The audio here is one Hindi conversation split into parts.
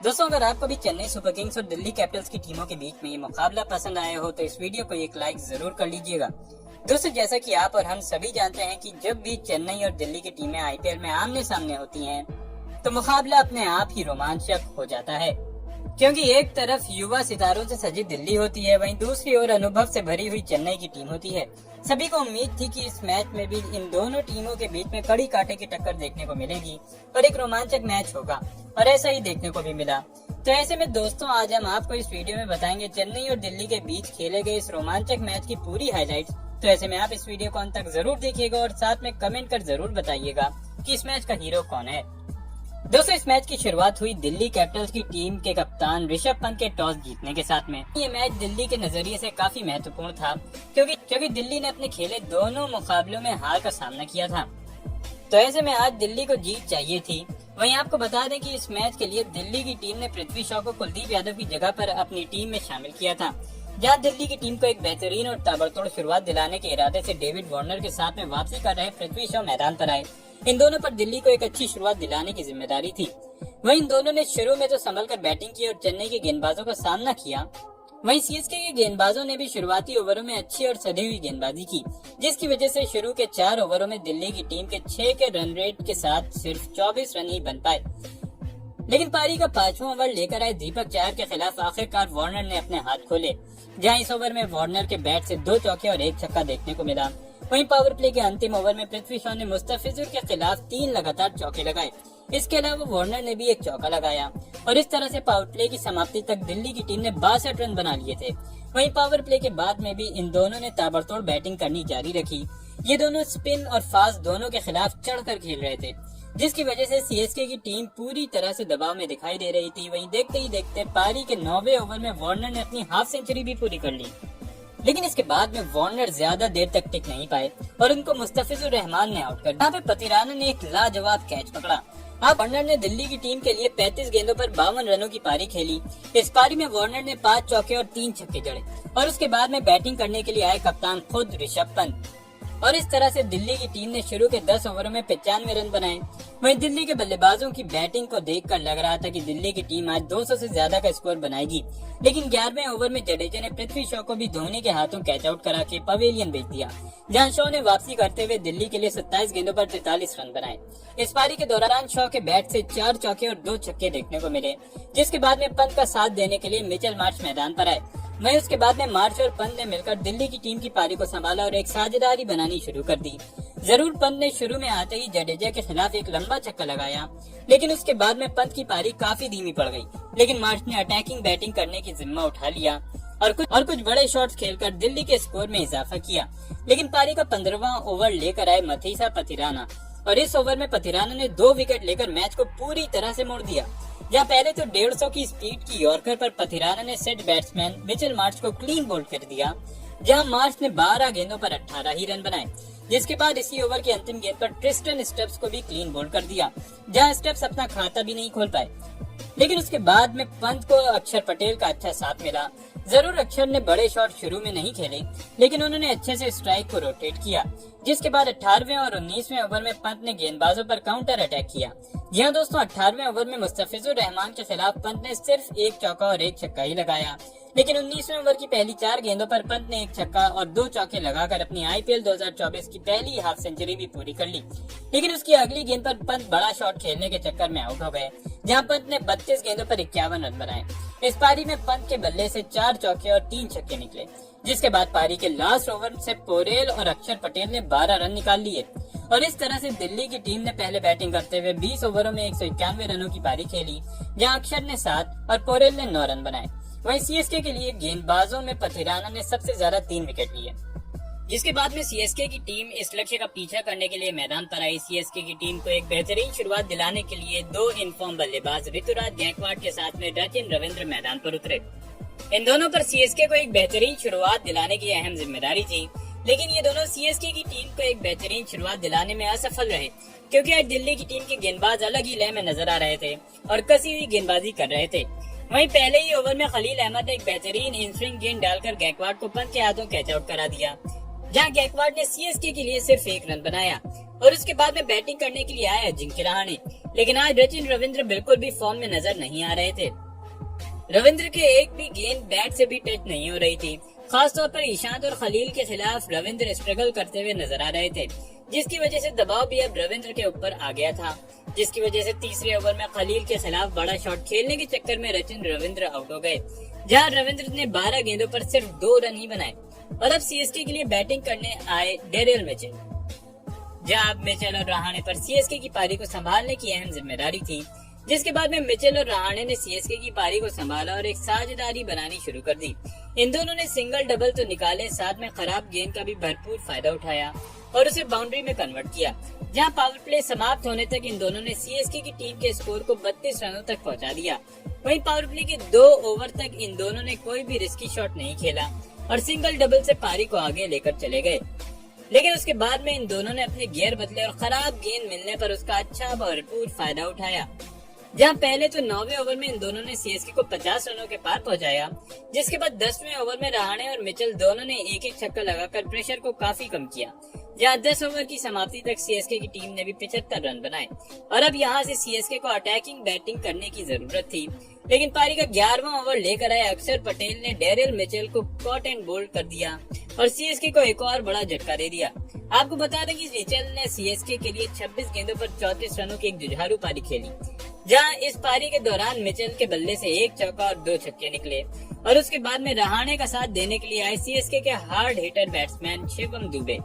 दोस्तों, अगर आपको भी चेन्नई सुपर किंग्स और दिल्ली कैपिटल्स की टीमों के बीच में ये मुकाबला पसंद आया हो तो इस वीडियो को एक लाइक जरूर कर लीजिएगा। दोस्तों, जैसा कि आप और हम सभी जानते हैं कि जब भी चेन्नई और दिल्ली की टीमें आईपीएल में आमने सामने होती हैं तो मुकाबला अपने आप ही रोमांचक हो जाता है, क्योंकि एक तरफ युवा सितारों से सजी दिल्ली होती है, वहीं दूसरी ओर अनुभव से भरी हुई चेन्नई की टीम होती है। सभी को उम्मीद थी कि इस मैच में भी इन दोनों टीमों के बीच में कड़ी कांटे की टक्कर देखने को मिलेगी और एक रोमांचक मैच होगा, और ऐसा ही देखने को भी मिला। तो ऐसे में दोस्तों, आज हम आपको इस वीडियो में बताएंगे चेन्नई और दिल्ली के बीच खेले गए इस रोमांचक मैच की पूरी हाइलाइट्स। तो ऐसे में आप इस वीडियो को अंत तक जरूर देखिएगा और साथ में कमेंट कर जरूर बताइएगा कि इस मैच का हीरो कौन है। दोस्तों, इस मैच की शुरुआत हुई दिल्ली कैपिटल्स की टीम के कप्तान ऋषभ पंत के टॉस जीतने के साथ में। ये मैच दिल्ली के नजरिए से काफी महत्वपूर्ण था, क्योंकि दिल्ली ने अपने खेले दोनों मुकाबलों में हार का सामना किया था। तो ऐसे में आज दिल्ली को जीत चाहिए थी। वहीं आपको बता दें कि इस मैच के लिए दिल्ली की टीम ने पृथ्वी शॉ को कुलदीप यादव की जगह पर अपनी टीम में शामिल किया था। जहां दिल्ली की टीम को एक बेहतरीन और ताबड़तोड़ शुरुआत दिलाने के इरादे से डेविड वार्नर के साथ में वापसी कर रहे पृथ्वी शॉ मैदान पर आए। इन दोनों पर दिल्ली को एक अच्छी शुरुआत दिलाने की जिम्मेदारी थी। वहीं इन दोनों ने शुरू में तो संभल कर बैटिंग की और चेन्नई के गेंदबाजों का सामना किया। वहीं सीएसके के गेंदबाजों ने भी शुरुआती ओवरों में अच्छी और सधी हुई गेंदबाजी की, जिसकी वजह से शुरू के 4 ओवरों में दिल्ली की टीम के 6 के रन रेट के साथ सिर्फ 24 रन ही बन पाए। लेकिन पारी का 5वां ओवर लेकर आए दीपक चहर के खिलाफ आखिरकार वार्नर ने अपने हाथ खोले, जहां इस ओवर में वार्नर के बैट से 2 चौके और 1 छक्का देखने को मिला। वहीं पावर प्ले के अंतिम ओवर में पृथ्वी शॉ ने मुस्तफिजुर के खिलाफ 3 लगातार चौके लगाए। इसके अलावा वार्नर ने भी 1 चौका लगाया और इस तरह से पावर प्ले की समाप्ति तक दिल्ली की टीम ने 62 रन बना लिए थे। वहीं पावर प्ले के बाद में भी इन दोनों ने ताबड़तोड़ बैटिंग करनी जारी रखी। ये दोनों स्पिन और फास्ट दोनों के खिलाफ चढ़कर खेल रहे थे, जिसकी वजह से सीएसके की टीम पूरी तरह से दबाव में दिखाई दे रही थी। वहीं देखते ही देखते पारी के 9वें ओवर में वार्नर ने अपनी हाफ सेंचुरी भी पूरी कर ली। लेकिन इसके बाद में वार्नर ज्यादा देर तक टिक नहीं पाए और उनको मुस्तफिजुर रहमान ने आउट कर दिया। यहाँ पे पतिराना ने एक लाजवाब कैच पकड़ा। वार्नर ने दिल्ली की टीम के लिए 35 गेंदों पर 52 रनों की पारी खेली। इस पारी में वार्नर ने 5 चौके और 3 छक्के जड़े और उसके बाद में बैटिंग करने के लिए आए कप्तान खुद ऋषभ पंत। और इस तरह से दिल्ली की टीम ने शुरू के 10 ओवरों में 95 रन बनाए। वहीं दिल्ली के बल्लेबाजों की बैटिंग को देखकर लग रहा था कि दिल्ली की टीम आज 200 से ज्यादा का स्कोर बनाएगी। लेकिन 11वें ओवर में जडेजा ने पृथ्वी शॉ को भी धोनी के हाथों कैच आउट करा के पवेलियन भेज दिया, जहां शॉ ने वापसी करते हुए दिल्ली के लिए 27 गेंदों पर 43 रन बनाए। इस पारी के दौरान शॉ के बैट से 4 चौके और 2 छक्के देखने को मिले, जिसके बाद में पंत का साथ देने के लिए मिचेल मार्श मैदान पर आए। वहीं उसके बाद में मार्श और पंत ने मिलकर दिल्ली की टीम की पारी को संभाला और एक साझेदारी बनानी शुरू कर दी। जरूर पंत ने शुरू में आते ही जडेजा के खिलाफ एक लंबा छक्का लगाया, लेकिन उसके बाद में पंत की पारी काफी धीमी पड़ गई। लेकिन मार्श ने अटैकिंग बैटिंग करने की जिम्मा उठा लिया और कुछ बड़े शॉट्स खेलकर दिल्ली के स्कोर में इजाफा किया। लेकिन पारी का 15वां ओवर लेकर आए मथीसा पतिराना और इस ओवर में पतिराना ने 2 विकेट लेकर मैच को पूरी तरह से मोड़ दिया। जहाँ पहले तो 150 की स्पीड की यॉर्कर पर पतिराना ने सेट बैट्समैन मिचेल मार्श को क्लीन बोल्ड कर दिया, जहाँ मार्श ने 12 गेंदों पर 18 ही रन बनाए। जिसके बाद इसी ओवर की अंतिम गेंद पर ट्रिस्टन स्टब्स को भी क्लीन बोल्ड कर दिया, जहाँ स्टब्स अपना खाता भी नहीं खोल पाए। लेकिन उसके बाद में पंत को अक्षर पटेल का अच्छा साथ मिला। जरूर अक्षर ने बड़े शॉट शुरू में नहीं खेले, लेकिन उन्होंने अच्छे से स्ट्राइक को रोटेट किया। जिसके बाद 18वें और 19वें ओवर में पंत ने गेंदबाजों पर काउंटर अटैक किया। जी हां दोस्तों, 18वें ओवर में मुस्तफिजुर रहमान के खिलाफ पंत ने सिर्फ 1 चौका और 1 छक्का ही लगाया। लेकिन 19वें ओवर की पहली 4 गेंदों पर पंत ने 1 छक्का और 2 चौके लगाकर अपनी आईपीएल 2024 की पहली हाफ सेंचुरी भी पूरी कर ली। लेकिन उसकी अगली गेंद पर पंत बड़ा शॉट खेलने के चक्कर में आउट हो गए, जहां पंत ने 32 गेंदों पर 51 रन बनाए। इस पारी में पंत के बल्ले से 4 चौके और 3 छक्के निकले। जिसके बाद पारी के लास्ट ओवर से पोरेल और अक्षर पटेल ने 12 रन निकाल लिए और इस तरह से दिल्ली की टीम ने पहले बैटिंग करते हुए 20 ओवरों में 191 रनों की पारी खेली, जहां अक्षर ने 7 और पोरेल ने 9 रन बनाए। वहीं सीएसके के लिए गेंदबाजों में पतिराना ने सबसे ज्यादा 3 विकेट लिए। जिसके बाद में सीएसके की टीम इस लक्ष्य का पीछा करने के लिए मैदान पर आई। सीएसके की टीम को एक बेहतरीन शुरुआत दिलाने के लिए 2 इनफॉर्म बल्लेबाज ऋतुराज गायकवाड़ के साथ में रचिन रविंद्र मैदान पर उतरे। इन दोनों पर सीएसके को एक बेहतरीन शुरुआत दिलाने की अहम जिम्मेदारी थी, लेकिन ये दोनों सीएसके की टीम को एक बेहतरीन शुरुआत दिलाने में असफल रहे, क्योंकि आज दिल्ली की टीम के गेंदबाज अलग ही लय में नजर आ रहे थे और कसी हुई गेंदबाजी कर रहे थे। वहीं पहले ही ओवर में खलील अहमद ने एक बेहतरीन इन स्विंग गेंद डालकर गायकवाड़ को पंत के हाथों कैच आउट करा दिया, जहां गायकवाड ने सीएसके के लिए सिर्फ 1 रन बनाया और उसके बाद में बैटिंग करने के लिए आया अजिंक्य रहाणे। लेकिन आज सचिन रविंद्र बिल्कुल भी फॉर्म में नजर नहीं आ रहे थे। रविंद्र के एक भी गेंद बैट से भी टच नहीं हो रही थी। खासतौर पर ईशांत और खलील के खिलाफ रविंद्र स्ट्रगल करते हुए नजर आ रहे थे, जिसकी वजह से दबाव भी अब रविंद्र के ऊपर आ गया था, जिसकी वजह से तीसरे ओवर में खलील के खिलाफ बड़ा शॉट खेलने के चक्कर में सचिन रविंद्र आउट हो गए, जहां रविंद्र ने 12 गेंदों पर सिर्फ 2 रन ही बनाए। और अब सीएसके के लिए बैटिंग करने आए डेरियल मिचेल, जहां अब मिचेल और रहाणे पर सीएसके की पारी को संभालने की अहम जिम्मेदारी थी, जिसके बाद में मिचेल और रहाणे ने सीएसके की पारी को संभाला और एक साझेदारी बनानी शुरू कर दी। इन दोनों ने सिंगल डबल तो निकाले, साथ में खराब गेंद का भी भरपूर फायदा उठाया और उसे बाउंड्री में कन्वर्ट किया, जहां पावर प्ले समाप्त होने तक इन दोनों ने सीएसके की टीम के स्कोर को 32 रनों तक पहुंचा दिया। वहीं पावर प्ले के 2 ओवर तक इन दोनों ने कोई भी रिस्की शॉट नहीं खेला और सिंगल डबल से पारी को आगे लेकर चले गए। लेकिन उसके बाद में इन दोनों ने अपने गियर बदले और खराब गेंद मिलने पर उसका अच्छा भरपूर फायदा उठाया, जहां पहले तो 9वें ओवर में इन दोनों ने सीएसके को 50 रनों के पार पहुंचाया, जिसके बाद 10वें ओवर में रहाणे और मिचेल दोनों ने एक एक छक्का लगाकर प्रेशर को काफी कम किया, जहां 10 ओवर की समाप्ति तक सीएसके की टीम ने भी 75 रन बनाए। और अब यहां से सीएसके को अटैकिंग बैटिंग करने की जरूरत थी, लेकिन पारी का 11वां ओवर लेकर आए अक्षर पटेल ने डेरियल मिचेल को कॉट एंड बोल्ड कर दिया और सीएसके को एक और बड़ा झटका दे दिया। आपको बता दें कि मिचेल ने सीएसके के लिए 26 गेंदों पर 34 रनों की एक जुझारू पारी खेली, जहां इस पारी के दौरान मिचेल के बल्ले से 1 चौका और 2 छक्के निकले और उसके बाद में रहाणे का साथ देने के लिए आए सीएसके के hard hitter batsman Shivam Dubey.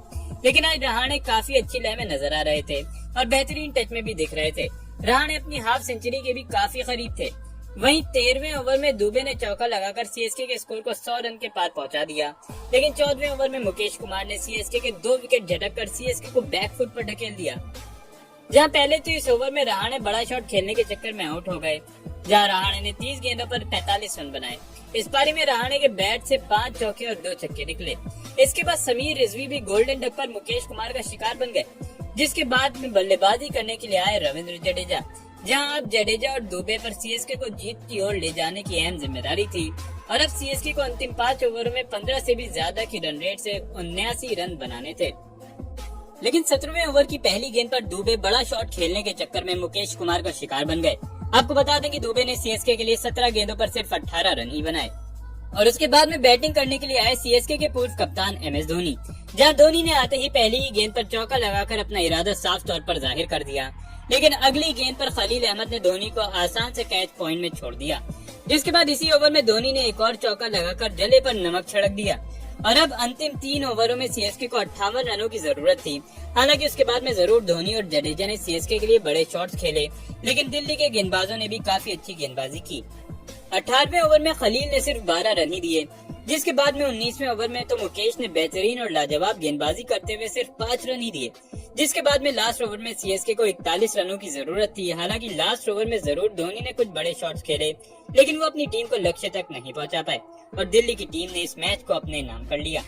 लेकिन आज रहाणे काफी अच्छी लय में नजर आ रहे थे और बेहतरीन टच में भी दिख रहे थे। रहाणे अपनी हाफ सेंचुरी के भी काफी करीब थे। वहीं 13वें ओवर में दुबे ने चौका लगाकर सीएसके के स्कोर को 100 रन के पार पहुंचा दिया। लेकिन 14वें ओवर में मुकेश कुमार ने सीएसके के 2 विकेट झटक कर सीएसके को बैकफुट पर ढकेल दिया, जहां पहले तो इस ओवर में रहाणे बड़ा शॉट खेलने के चक्कर में आउट हो गए, जहां रहाणे ने 30 गेंदों पर 45 रन बनाए। इस पारी में रहाणे के बैट से 5 चौके और 2 छक्के निकले। इसके बाद समीर रिजवी भी गोल्डन डक पर मुकेश कुमार का शिकार बन गए, जिसके बाद में बल्लेबाजी करने के लिए आए रविंद्र जडेजा, जहां अब जडेजा और दुबे पर सीएसके को जीत की ओर ले जाने की अहम जिम्मेदारी थी। और अब सीएसके को अंतिम 5 ओवरों में 15 से भी ज्यादा की रन रेट से 79 रन बनाने थे। लेकिन 17वें ओवर की पहली गेंद पर दुबे बड़ा शॉट खेलने के चक्कर में मुकेश कुमार का शिकार बन गए। आपको बता दें कि दुबे ने सीएसके के लिए 17 गेंदों पर सिर्फ 18 रन ही बनाए। और उसके बाद में बैटिंग करने के लिए आए सीएसके के पूर्व कप्तान एमएस धोनी, जहां धोनी ने आते ही पहली ही गेंद पर चौका लगाकर अपना इरादा साफ तौर पर जाहिर कर दिया। लेकिन अगली गेंद पर खलील अहमद ने धोनी को आसान से कैच पॉइंट में छोड़ दिया, जिसके बाद इसी ओवर में धोनी ने एक और चौका लगाकर जले पर नमक छिड़क दिया। और अब अंतिम 3 ओवरों में सीएसके को 58 रनों की जरूरत थी। हालांकि उसके बाद में जरूर धोनी और जडेजा ने सीएसके के लिए बड़े शॉट्स खेले, लेकिन दिल्ली के गेंदबाजों ने भी काफी अच्छी गेंदबाजी की। 18वें ओवर में खलील ने सिर्फ 12 रन ही दिए, जिसके बाद में 19वें ओवर में तो मुकेश ने बेहतरीन और लाजवाब गेंदबाजी करते हुए सिर्फ 5 रन ही दिए, जिसके बाद में लास्ट ओवर में सीएसके को 41 रनों की जरूरत थी। हालांकि लास्ट ओवर में जरूर धोनी ने कुछ बड़े शॉट्स खेले, लेकिन वो अपनी टीम को लक्ष्य तक नहीं पहुंचा पाए और दिल्ली की टीम ने इस मैच को अपने नाम कर लिया।